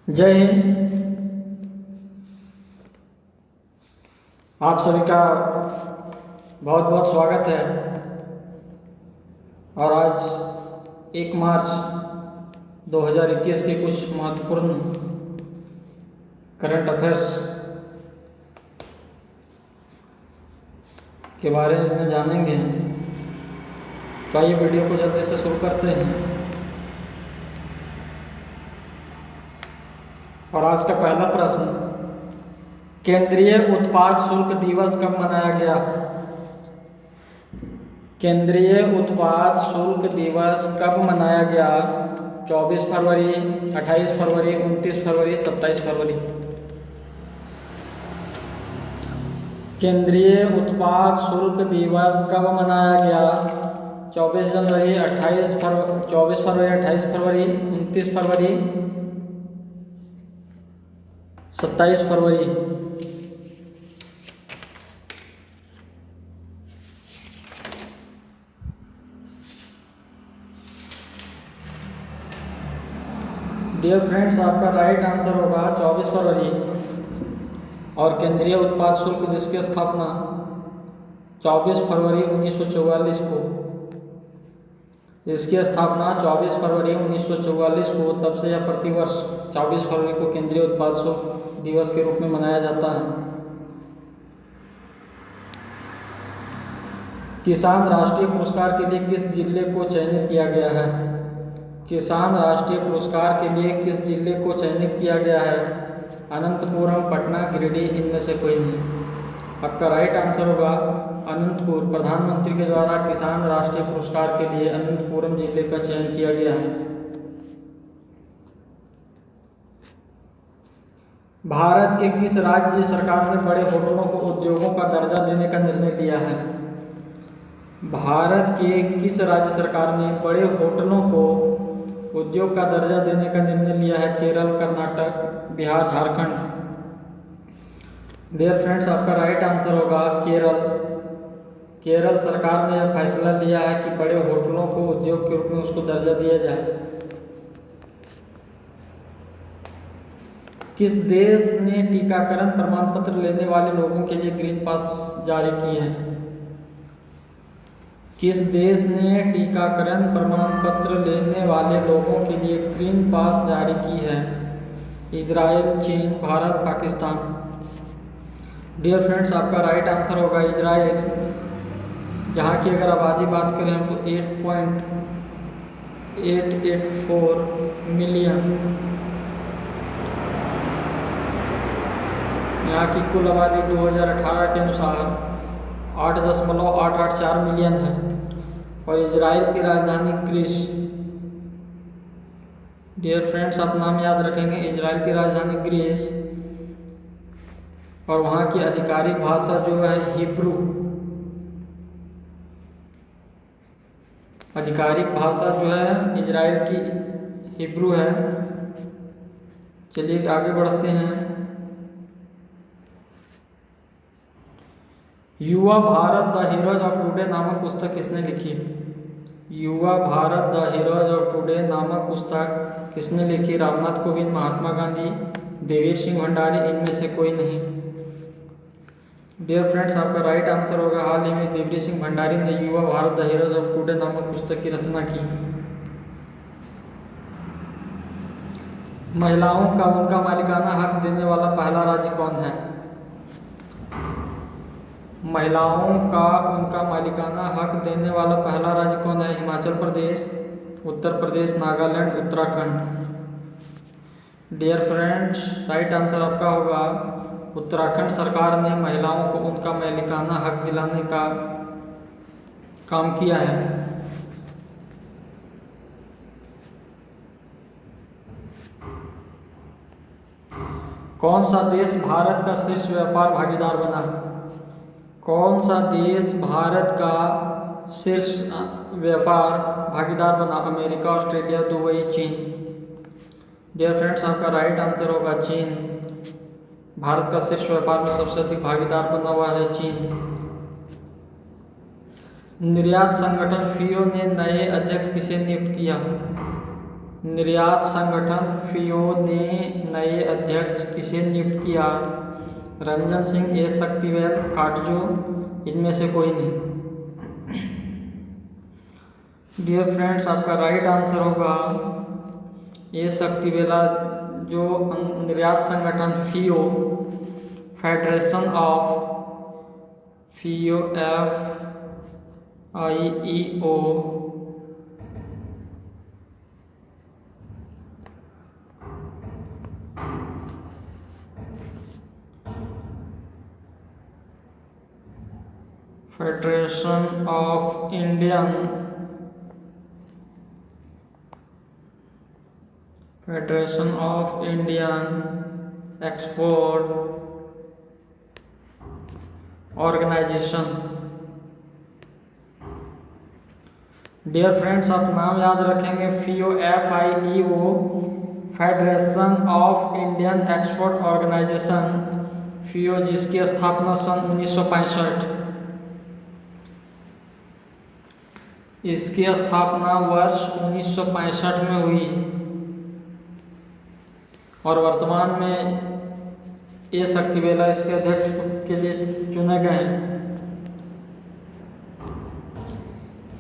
जय हिंद। आप सभी का बहुत बहुत स्वागत है। और आज 1 मार्च 2021 के कुछ महत्वपूर्ण करंट अफेयर्स के बारे में जानेंगे। तो आइए वीडियो को जल्दी से शुरू करते हैं। और आज का पहला प्रश्न, केंद्रीय उत्पाद शुल्क दिवस कब मनाया गया? केंद्रीय उत्पाद शुल्क दिवस कब मनाया गया? 24 फरवरी, 28 फरवरी, 29 फरवरी, 27 फरवरी। केंद्रीय उत्पाद शुल्क दिवस कब मनाया गया? 24 जनवरी, 24 फरवरी, 28 फरवरी, 29 फरवरी, 27 फरवरी। डियर फ्रेंड्स, आपका राइट आंसर होगा 24 फरवरी। और केंद्रीय उत्पाद शुल्क जिसकी स्थापना 24 फरवरी 1944 को, इसकी स्थापना 24 फरवरी 1944 को, तब से यह प्रतिवर्ष 24 फरवरी को केंद्रीय उत्पाद शुल्क दिवस के रूप में मनाया जाता है। किसान राष्ट्रीय पुरस्कार के लिए किस जिले को चयनित किया गया है? किसान राष्ट्रीय पुरस्कार के लिए किस जिले को चयनित किया गया है? अनंतपुरम, पटना, गिरिडीह, इनमें से कोई नहीं। आपका राइट आंसर होगा अनंतपुर। प्रधानमंत्री के द्वारा किसान राष्ट्रीय पुरस्कार के लिए अनंतपुरम जिले का चयन किया गया है। भारत के किस राज्य सरकार ने बड़े होटलों को उद्योगों का दर्जा देने का निर्णय लिया है? भारत के किस राज्य सरकार ने बड़े होटलों को उद्योग का दर्जा देने का निर्णय लिया है? केरल, कर्नाटक, बिहार, झारखंड। डियर फ्रेंड्स, आपका राइट आंसर होगा केरल। केरल सरकार ने यह फैसला लिया है कि बड़े होटलों को उद्योग के रूप में उसको दर्जा दिया जाए। किस देश ने टीकाकरण प्रमाण पत्र लेने वाले लोगों के लिए ग्रीन पास जारी की है? किस देश ने टीकाकरण प्रमाण पत्र लेने वाले लोगों के लिए ग्रीन पास जारी की है? इजराइल, चीन, भारत, पाकिस्तान। डियर फ्रेंड्स, आपका राइट आंसर होगा इजराइल, जहाँ की अगर आबादी बात करें हम तो 8.884 मिलियन। यहाँ की कुल आबादी 2018 के अनुसार 8.884 मिलियन है। और इजराइल की राजधानी ग्रीस। डियर फ्रेंड्स, आप नाम याद रखेंगे, इजराइल की राजधानी ग्रीस। और वहाँ की आधिकारिक भाषा जो है हिब्रू। आधिकारिक भाषा जो है इजराइल की हिब्रू है। चलिए आगे बढ़ते हैं। युवा Bharat the heroes of today नामक पुस्तक किसने लिखी? युवा Bharat the heroes of today नामक पुस्तक किसने लिखी? रामनाथ कोविंद, महात्मा गांधी, देवीर सिंह भंडारी, इनमें से कोई नहीं। डियर फ्रेंड्स, आपका राइट आंसर होगा हाल ही में देवीर सिंह भंडारी ने युवा Bharat the heroes of today नामक पुस्तक की रचना की। महिलाओं का उनका मालिकाना हक देने वाला पहला राज्य कौन है? महिलाओं का उनका मालिकाना हक देने वाला पहला राज्य कौन है? Himachal Pradesh, Uttar Pradesh, Nagaland, Uttarakhand. Dear friends, right answer आपका होगा उत्तराखंड सरकार ने महिलाओं को उनका मालिकाना हक दिलाने का काम किया है। कौन सा देश भारत का शीर्ष व्यापार भागीदार बना? कौन सा देश भारत का शीर्ष व्यापार भागीदार बना? अमेरिका, ऑस्ट्रेलिया, दुबई, चीन। डियर फ्रेंड्स, आपका राइट आंसर होगा चीन। भारत का शीर्ष व्यापार में सबसे अधिक भागीदार बना हुआ है चीन। निर्यात संगठन FIIO ने नए अध्यक्ष किसे नियुक्त किया? निर्यात संगठन FIO ने नए अध्यक्ष किसे नियुक्त किया? रंजन सिंह, ए शक्तिवेल, काटजू, इनमें से कोई नहीं। डियर फ्रेंड्स, आपका राइट आंसर होगा ए शक्तिवेला, जो निर्यात संगठन FIO, federation of FIO federation of Indian export organisation. Dear friends, आप नाम याद रखेंगे, FIO federation of Indian export organisation, FIO, जिसकी स्थापना सन 1965, इसकी स्थापना वर्ष 1965 में हुई और वर्तमान में ए शक्तिवेला इसके अध्यक्ष के लिए चुने गए हैं।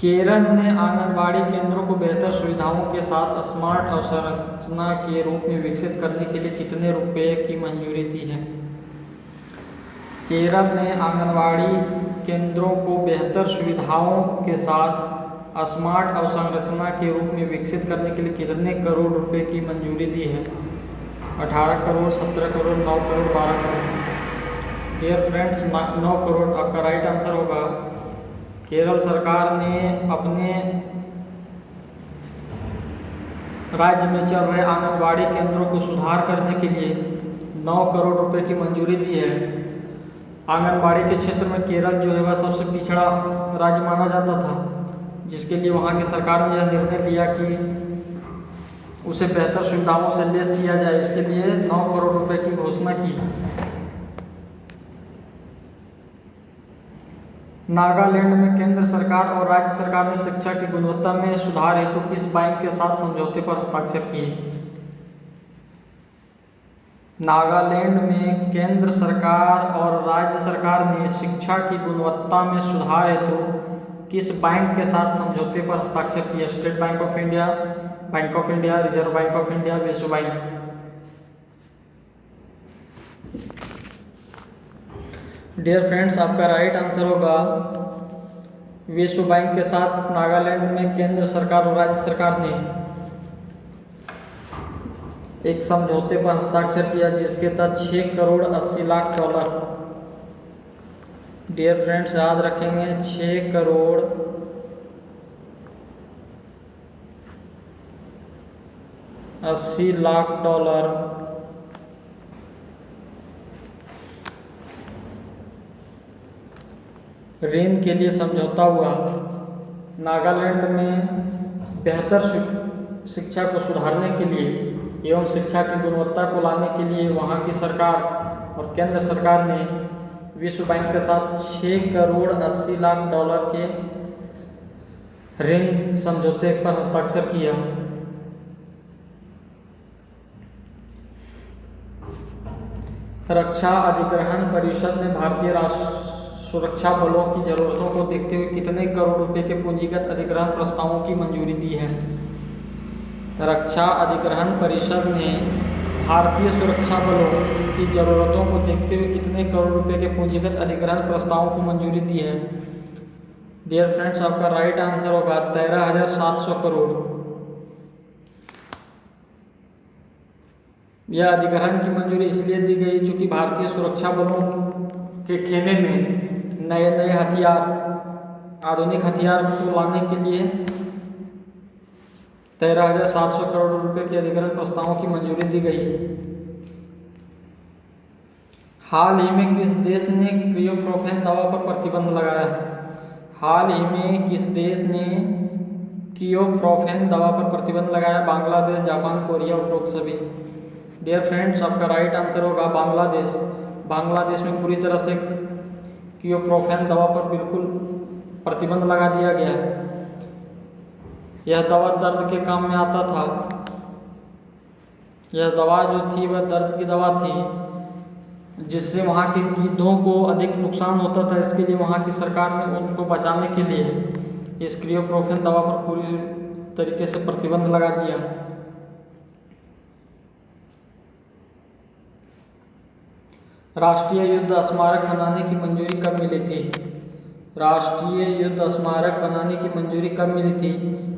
केरल ने आंगनबाड़ी केंद्रों को बेहतर सुविधाओं के साथ स्मार्ट अवसंरचना के रूप में विकसित करने के लिए कितने रुपए की मंजूरी दी है? केरल ने आंगनबाड़ी केंद्रों को बेहतर सुविधाओं के साथ स्मार्ट अवसंरचना के रूप में विकसित करने के लिए कितने करोड़ रुपए की मंजूरी दी है? 18 करोड़, 17 करोड़, 9 करोड़, 12 करोड़। डियर फ्रेंड्स, 9 करोड़ आपका राइट आंसर होगा। केरल सरकार ने अपने राज्य में चल रहे आंगनबाड़ी केंद्रों को सुधार करने के लिए 9 करोड़ रुपए की मंजूरी दी है। आंगनबाड़ी के क्षेत्र में केरल जो है वह सबसे पिछड़ा राज्य माना जाता था, जिसके लिए वहाँ की सरकार ने यह निर्णय लिया कि उसे बेहतर सुविधाओं से लैस किया जाए। इसके लिए 9 करोड़ रुपए की घोषणा की। नागालैंड में केंद्र सरकार और राज्य सरकार ने शिक्षा की गुणवत्ता में सुधार हेतु किस बैंक के साथ समझौते पर हस्ताक्षर किए? नागालैंड में केंद्र सरकार और राज्य सरकार ने शिक्षा की गुणवत्ता में सुधार हेतु किस बैंक के साथ समझौते पर हस्ताक्षर किया? State bank of India, bank of India, reserve bank of India, विश्व बैंक। डियर फ्रेंड्स, आपका राइट आंसर होगा विश्व बैंक के साथ नागालैंड में केंद्र सरकार और राज्य सरकार ने एक समझौते पर हस्ताक्षर किया, जिसके तहत 6 crore 80 lakh dollar. Dear friends, याद रखेंगे, 6 करोड़ 80 लाख डॉलर ऋण के लिए समझौता हुआ। नागालैंड में बेहतर शिक्षा को सुधारने के लिए एवं शिक्षा की गुणवत्ता को लाने के लिए वहाँ की सरकार और केंद्र सरकार ने विश्व बैंक के साथ 6 करोड़ 80 लाख डॉलर के ऋण समझौते पर हस्ताक्षर किया। रक्षा अधिग्रहण परिषद ने भारतीय राष्ट्र सुरक्षा बलों की जरूरतों को देखते हुए कितने करोड़ रुपए के पूंजीगत अधिग्रहण प्रस्तावों की मंजूरी दी है? रक्षा अधिग्रहण परिषद ने भारतीय सुरक्षा बलों की जरूरतों को देखते हुए कितने करोड़ रुपए के पूंजीगत अधिग्रहण प्रस्तावों को मंजूरी दी है? डियर फ्रेंड्स, आपका राइट आंसर होगा 13,700 करोड़। यह अधिग्रहण की मंजूरी इसलिए दी गई क्योंकि भारतीय सुरक्षा बलों के खेमे में नए नए हथियार, आधुनिक हथियार को लाने के लिए 13,700 करोड़ रुपए के अधिग्रहण प्रस्तावों की मंजूरी दी गई। हाल ही में किस देश ने क्रियोप्रोफेन दवा पर प्रतिबंध लगाया? हाल ही में किस देश ने क्रियोप्रोफेन दवा पर प्रतिबंध लगाया? बांग्लादेश, जापान, कोरिया, उपरोक्त सभी। डियर फ्रेंड्स, आपका राइट आंसर होगा बांग्लादेश। बांग्लादेश में पूरी तरह से क्रियोप्रोफेन दवा पर बिल्कुल प्रतिबंध लगा दिया गया है। यह दवा दर्द के काम में आता था यह दवा जो थी वह दर्द की दवा थी, जिससे वहाँ के गिद्धों को अधिक नुकसान होता था। इसके लिए वहाँ की सरकार ने उनको बचाने के लिए इस क्रियोप्रोफेन दवा पर पूरी तरीके से प्रतिबंध लगा दिया। राष्ट्रीय युद्ध स्मारक बनाने की मंजूरी कब मिली थी? राष्ट्रीय युद्ध स्मारक बनाने की मंजूरी कब मिली थी?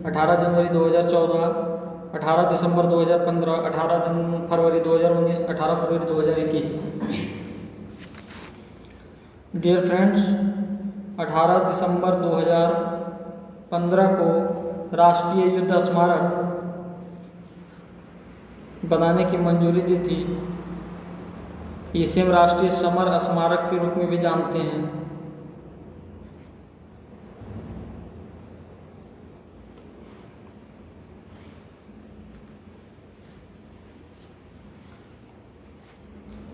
18 जनवरी 2014, 18 दिसंबर 2015, 18 फरवरी 2019, 18 फरवरी 2021। डियर फ्रेंड्स, 18 दिसंबर 2015 को राष्ट्रीय युद्ध स्मारक बनाने की मंजूरी दी थी। इसे हम राष्ट्रीय समर स्मारक के रूप में भी जानते हैं।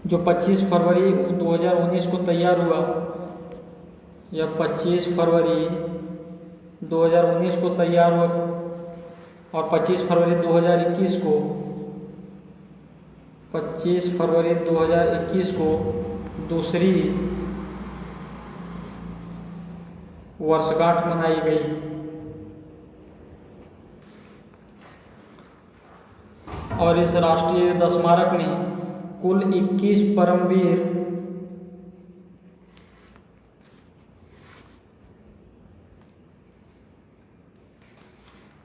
जो 25 फरवरी 2019 को तैयार हुआ, या 25 फरवरी 2019 को तैयार हुआ और 25 फरवरी 2021 को 25 फरवरी 2021 को दूसरी वर्षगांठ मनाई गई। और इस राष्ट्रीय युद्ध स्मारक में कुल 21 परमवीर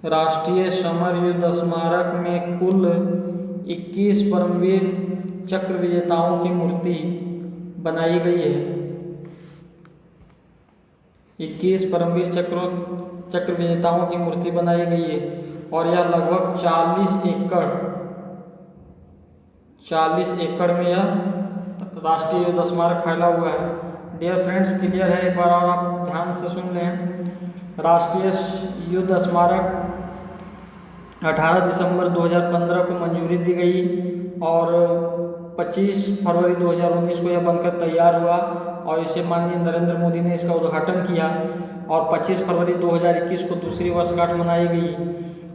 राष्ट्रीय समर युद्ध स्मारक में कुल 21 परमवीर चक्र विजेताओं की मूर्ति बनाई गई है। 21 परमवीर चक्र विजेताओं की मूर्ति बनाई गई है और यह लगभग 40 एकड़ में यह राष्ट्रीय युद्ध स्मारक फैला हुआ है। डियर फ्रेंड्स, क्लियर है? एक बार और आप ध्यान से सुन लें। राष्ट्रीय युद्ध स्मारक 18 दिसंबर 2015 को मंजूरी दी गई और 25 फरवरी 2019 को यह बनकर तैयार हुआ और इसे माननीय नरेंद्र मोदी ने इसका उद्घाटन किया और 25 फरवरी 2021 को दूसरी वर्षगांठ मनाई गई।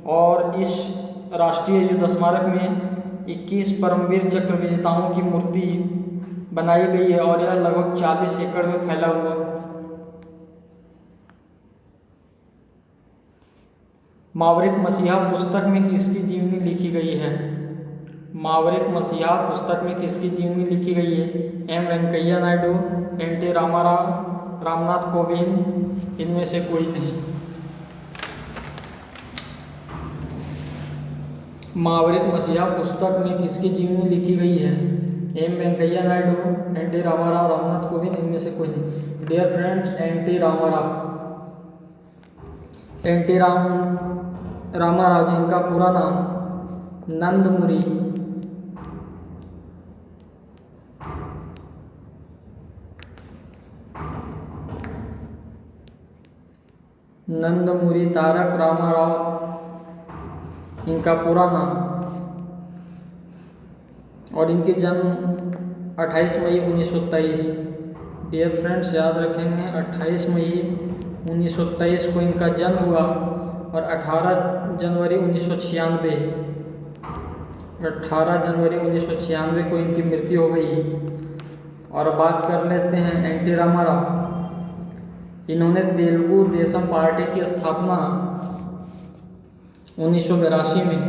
और इस राष्ट्रीय युद्ध स्मारक में 21 परमवीर चक्र विजेताओं की मूर्ति बनाई गई है और यह लगभग 40 एकड़ में फैला हुआ है। मावरिक मसीहा पुस्तक में किसकी जीवनी लिखी गई है? मावरिक मसीहा पुस्तक में किसकी जीवनी लिखी गई है? M Venkaiah Naidu, N T. रामाराव, रामनाथ कोविंद, इनमें से कोई नहीं। मावरिक मसीहा पुस्तक में किसकी जीवनी लिखी गई है? M Venkaiah Naidu, N T. रामाराव, रामनाथ कोविंद, इनमें से कोई नहीं। Dear friends, N T. Rama Rao, N T. Rama Rao, जिनका पूरा नाम नंदमुरी तारक रामाराव, इनका पूरा नाम, और इनके जन्म 28 मई 1923। डियर फ्रेंड्स, याद रखेंगे 28 मई 1923 को इनका जन्म हुआ और 18 जनवरी 1996 को इनकी मृत्यु हो गई। और बात कर लेते हैं एन.टी. रामाराव। इन्होंने तेलुगु देशम पार्टी की स्थापना 1982 में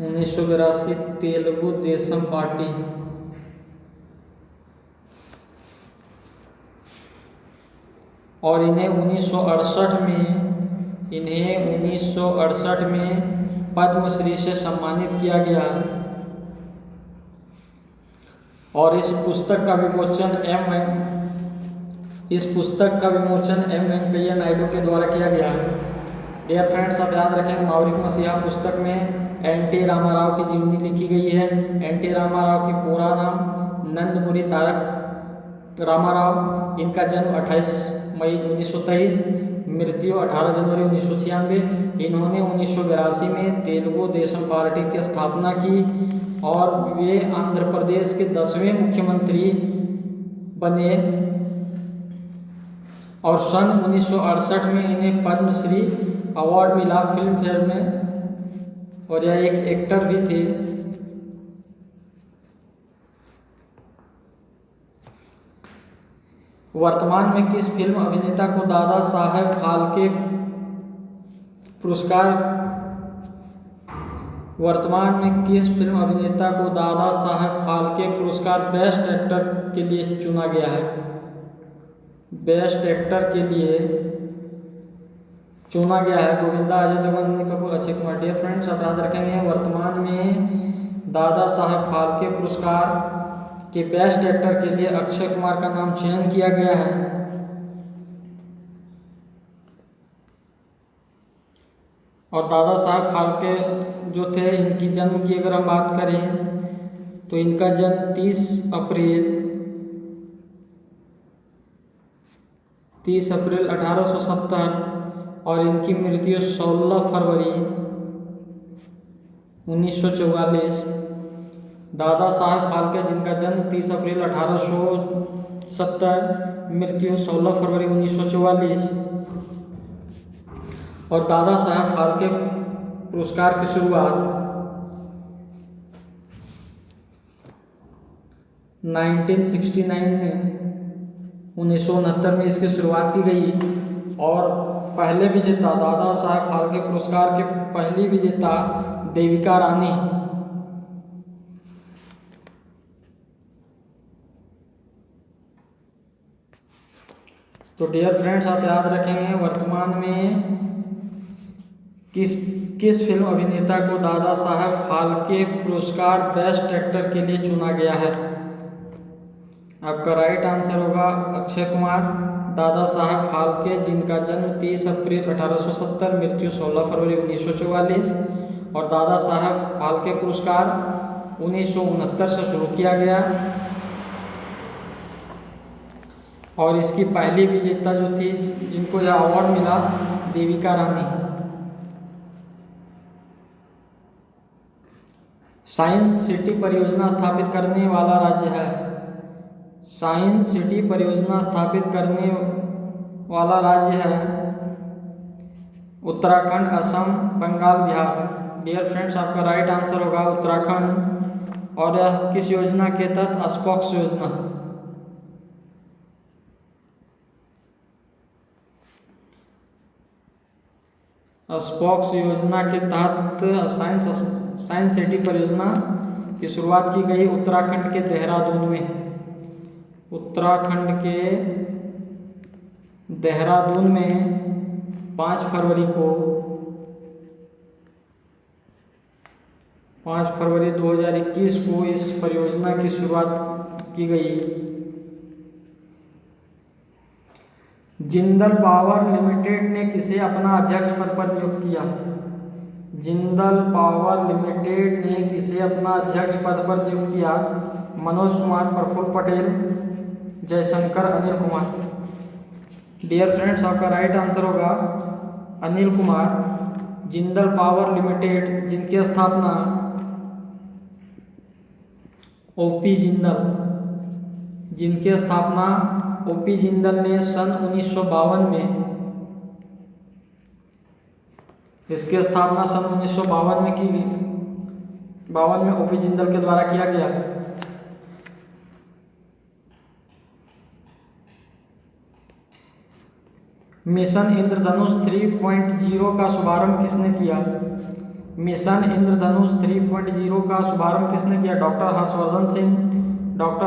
1982 तेलुगु देशम पार्टी और इन्हें 1968 में पद्मश्री से सम्मानित किया गया। और इस पुस्तक का विमोचन एम वेंकैया नायडू के द्वारा किया गया। डियर फ्रेंड्स, आप याद रखेंगे मावरिक मसीहा पुस्तक में एन.टी. रामाराव की जीवनी लिखी गई है। एन.टी. रामाराव की पूरा नाम नंदमुरी तारक रामाराव, इनका जन्म 28 मई 1923, मृत्यु 18 जनवरी 1996। इन्होंने 1982 में तेलुगु देशम पार्टी की स्थापना की और वे आंध्र प्रदेश के 10वें मुख्यमंत्री बने और सन 1968 में इन्हें पद्मश्री अवार्ड मिला फिल्म फेयर में और यह एक एक्टर भी थे। वर्तमान में किस फिल्म अभिनेता को दादा साहेब फाल्के पुरस्कार वर्तमान में किस फिल्म अभिनेता को दादा साहेब फाल्के पुरस्कार बेस्ट एक्टर के लिए चुना गया है? बेस्ट एक्टर के लिए चुना गया है गोविंदा, अजय देवगन, अनिल कपूर, अक्षय कुमार। डियर फ्रेंड्स, आप याद रखेंगे वर्तमान में दादा साहेब फाल्के पुरस्कार के बेस्ट एक्टर के लिए अक्षय कुमार का नाम चयन किया गया है। और दादा साहेब फाल्के जो थे, इनकी जन्म की अगर हम बात करें तो इनका जन्म 30 अप्रैल 1870 और इनकी मृत्यु 16 फरवरी 1944। दादा साहेब फाल्के जिनका जन्म 30 अप्रैल 1870, मृत्यु 16 फरवरी 1944। और दादा साहेब फाल्के पुरस्कार की शुरुआत 1969 में 1969 में इसकी शुरुआत की गई। और पहले विजेता दादा साहेब फाल्के पुरस्कार के पहली विजेता देविका रानी। तो डियर फ्रेंड्स, आप याद रखेंगे वर्तमान में किस फिल्म अभिनेता को दादा साहेब फाल्के पुरस्कार बेस्ट एक्टर के लिए चुना गया है? आपका राइट आंसर होगा अक्षय कुमार। दादा साहेब फाल्के जिनका जन्म 30 अप्रैल 1870, मृत्यु 16 फरवरी 1944। और दादा साहेब फाल्के पुरस्कार 1969 से शुरू किया गया और इसकी पहली विजेता जो थी, जिनको यह अवार्ड मिला, देविका रानी। साइंस सिटी परियोजना स्थापित करने वाला राज्य है? साइंस सिटी परियोजना स्थापित करने वाला राज्य है उत्तराखंड, असम, बंगाल, बिहार। डियर फ्रेंड्स, आपका राइट आंसर होगा उत्तराखंड। और यह किस योजना के तहत? स्पॉक्स योजना। स्पॉक्स योजना के तहत साइंस सिटी परियोजना की शुरुआत की गई उत्तराखंड के देहरादून में। उत्तराखंड के देहरादून में 5 फरवरी 2021 को इस परियोजना की शुरुआत की गई। जिंदल पावर लिमिटेड ने किसे अपना अध्यक्ष पद पर नियुक्त किया? जिंदल पावर लिमिटेड ने किसे अपना अध्यक्ष पद पर नियुक्त किया? मनोज कुमार, प्रफुल्ल पटेल, जयशंकर, अनिल कुमार। डियर फ्रेंड्स, आपका राइट आंसर होगा अनिल कुमार। जिंदल पावर लिमिटेड जिनकी स्थापना ओपी जिंदल ने सन 1952 में, इसकी स्थापना सन 1952 में की गई। 52 में ओपी जिंदल के द्वारा किया गया। मिशन इंद्रधनुष 3.0 का शुभारंभ किसने किया? मिशन इंद्रधनुष 3.0 का शुभारंभ किसने किया? डॉक्टर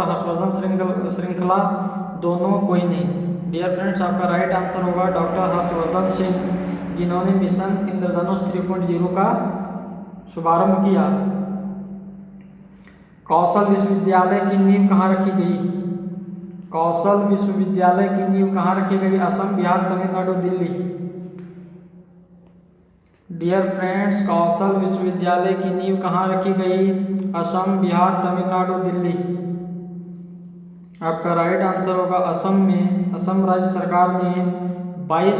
हर्षवर्धन श्रृंखला, दोनों, कोई नहीं। डियर फ्रेंड्स, आपका राइट आंसर होगा डॉक्टर हर्षवर्धन सिंह, जिन्होंने मिशन इंद्रधनुष 3.0 का शुभारंभ किया। कौशल विश्वविद्यालय की नींव कहाँ रखी गई? कौशल विश्वविद्यालय की नींव कहाँ रखी गई? असम, बिहार, तमिलनाडु, दिल्ली। डियर फ्रेंड्स, कौशल विश्वविद्यालय की नींव कहाँ रखी गई? असम, बिहार, तमिलनाडु, दिल्ली। आपका राइट आंसर होगा असम में। असम राज्य सरकार ने 22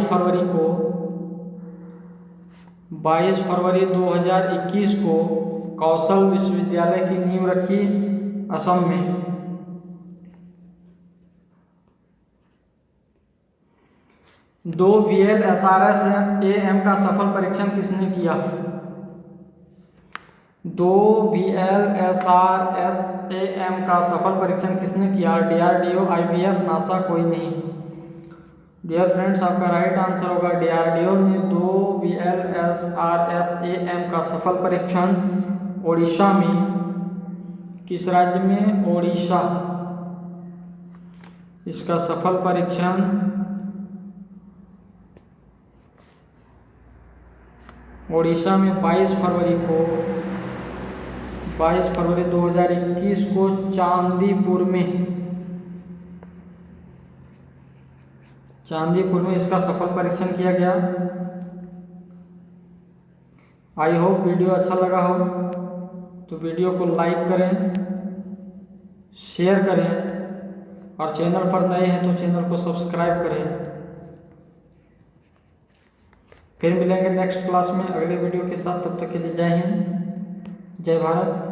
फरवरी 2021 को कौशल विश्वविद्यालय की नींव रखी असम में। दो VLSRS AM का सफल परीक्षण किसने किया? दो VLSRSAM का सफल परीक्षण किसने किया? DRDO, IBF, नासा, कोई नहीं। डियर फ्रेंड्स, आपका राइट आंसर होगा DRDO ने 2 VLSRSAM का सफल परीक्षण ओडिशा में, किस राज्य में? ओडिशा। इसका सफल परीक्षण ओडिशा में 22 फरवरी 2021 को चांदीपुर में इसका सफल परीक्षण किया गया। आई होप वीडियो अच्छा लगा हो तो वीडियो को लाइक करें, शेयर करें और चैनल पर नए हैं तो चैनल को सब्सक्राइब करें। फिर मिलेंगे नेक्स्ट क्लास में अगले वीडियो के साथ। तब तक के लिए जय हिंद, जय भारत।